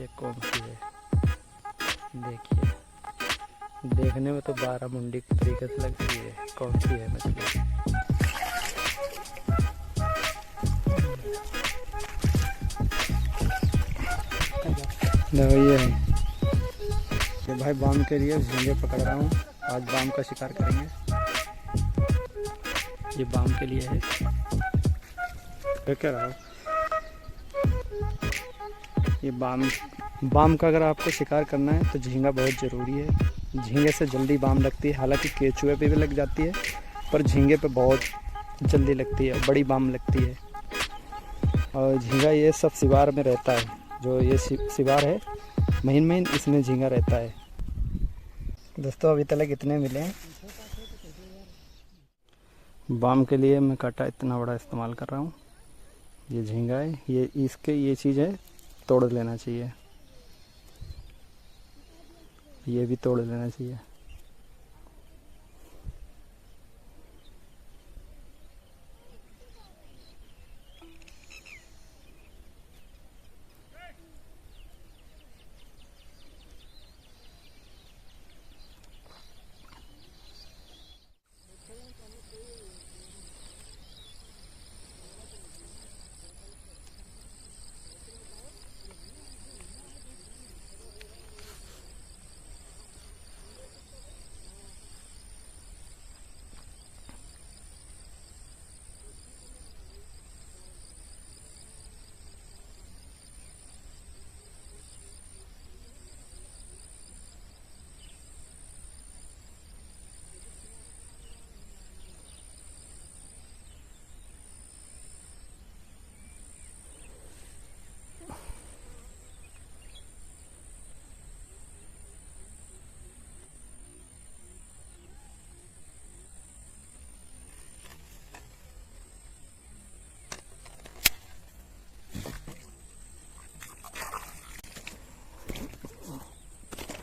ये कौन सी है। देखिए, देखने में तो 12 मुंडी की तरीके से लग रही है। कौन सी है मछली? ये है। ये भाई बाम के लिए झींगे पकड़ रहा हूँ। आज बाम का शिकार करेंगे। ये बाम के लिए है। क्या रहा ये बाम का अगर आपको शिकार करना है तो झींगा बहुत ज़रूरी है। झींगे से जल्दी बाम लगती है। हालांकि केचुए पे भी लग जाती है, पर झींगे पे बहुत जल्दी लगती है, बड़ी बाम लगती है। और झींगा ये सब सिवार में रहता है। जो ये सिवार है महीन महीन, इसमें झींगा रहता है। दोस्तों अभी तक इतने मिले हैं। बाम के लिए मैं कांटा इतना बड़ा इस्तेमाल कर रहा हूँ। ये झींगा है, ये चीज़ है, तोड़ लेना चाहिए। ये भी तोड़ लेना चाहिए।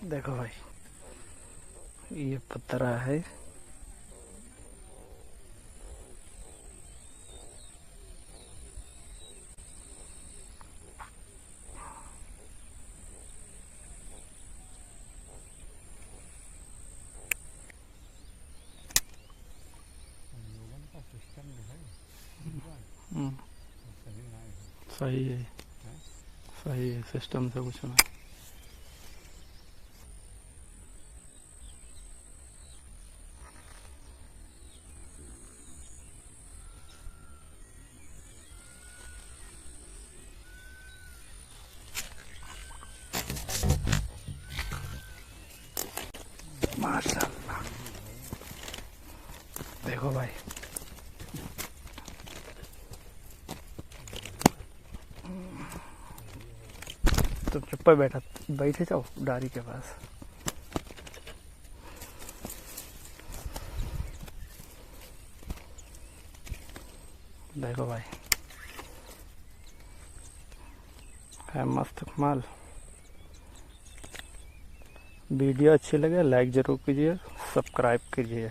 देखो भाई, ये पत्थरा है। सही है, सही है, सिस्टम से कुछ ना। माशाल्लाह, देखो भाई, तुम चुप पर बैठे जाओ डारी के पास। देखो भाई, है मस्त कमाल। वीडियो अच्छी लगे लाइक ज़रूर कीजिए, सब्सक्राइब कीजिए।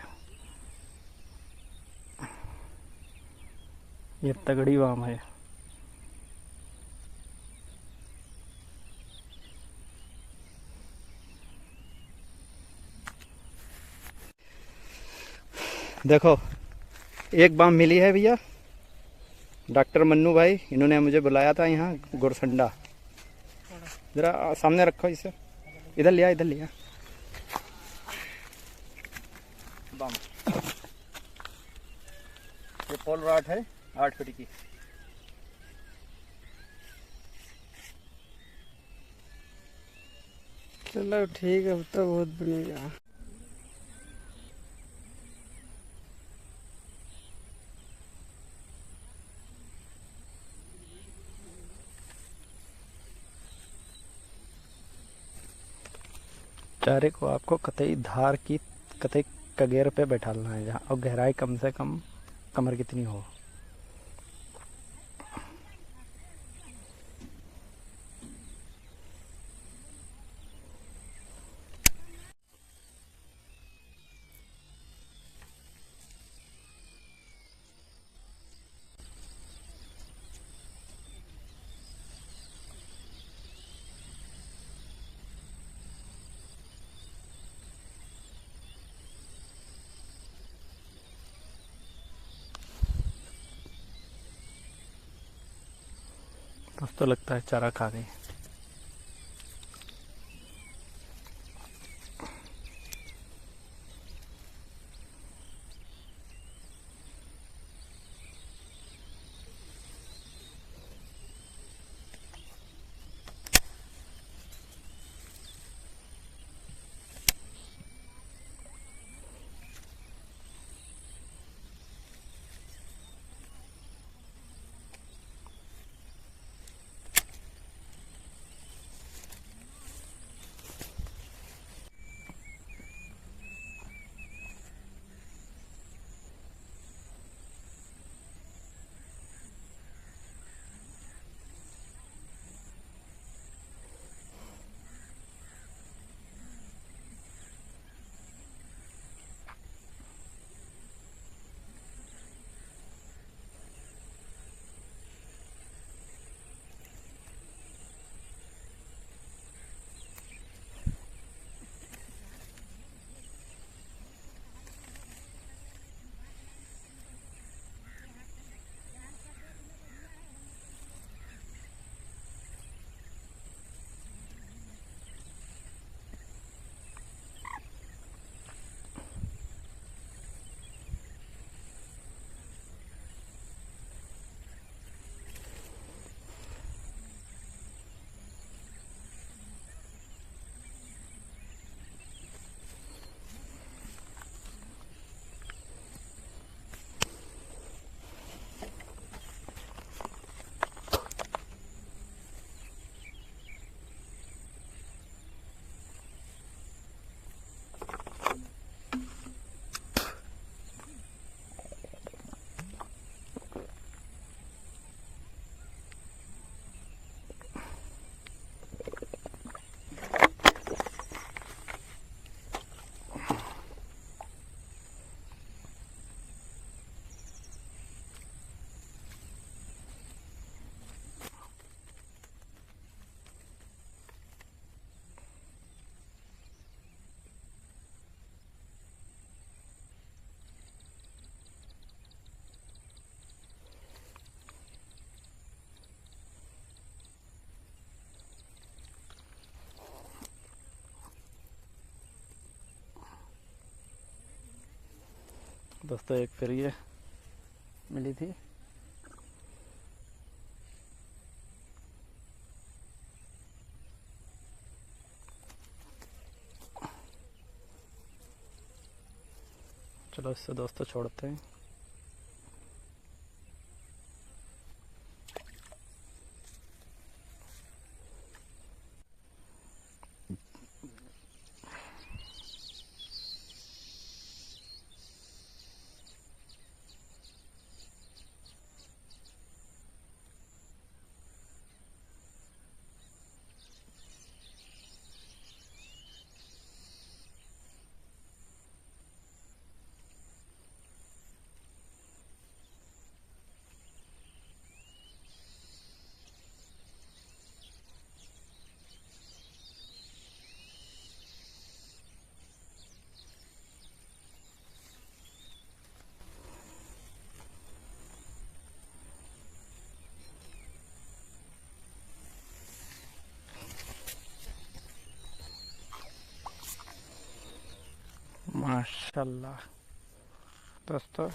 ये तगड़ी बाम है। देखो, एक बाम मिली है भैया। डॉक्टर मन्नू भाई, इन्होंने मुझे बुलाया था यहाँ गुरसंडा। ज़रा सामने रखो इसे, इधर लिया, इधर लिया। बाम ये पोल रॉड है 8 फीट की। चलो ठीक है, अब तो बहुत बनेगा। चारे को आपको कतई धार की कतई कगेर पे बैठालना है, जहाँ और गहराई कम से कम कमर कितनी हो। दोस्तों लगता है चारा खा गई। दोस्तों एक फिर ये मिली थी। चलो इससे दोस्तों छोड़ते हैं। माशाल्लाह दोस्तों।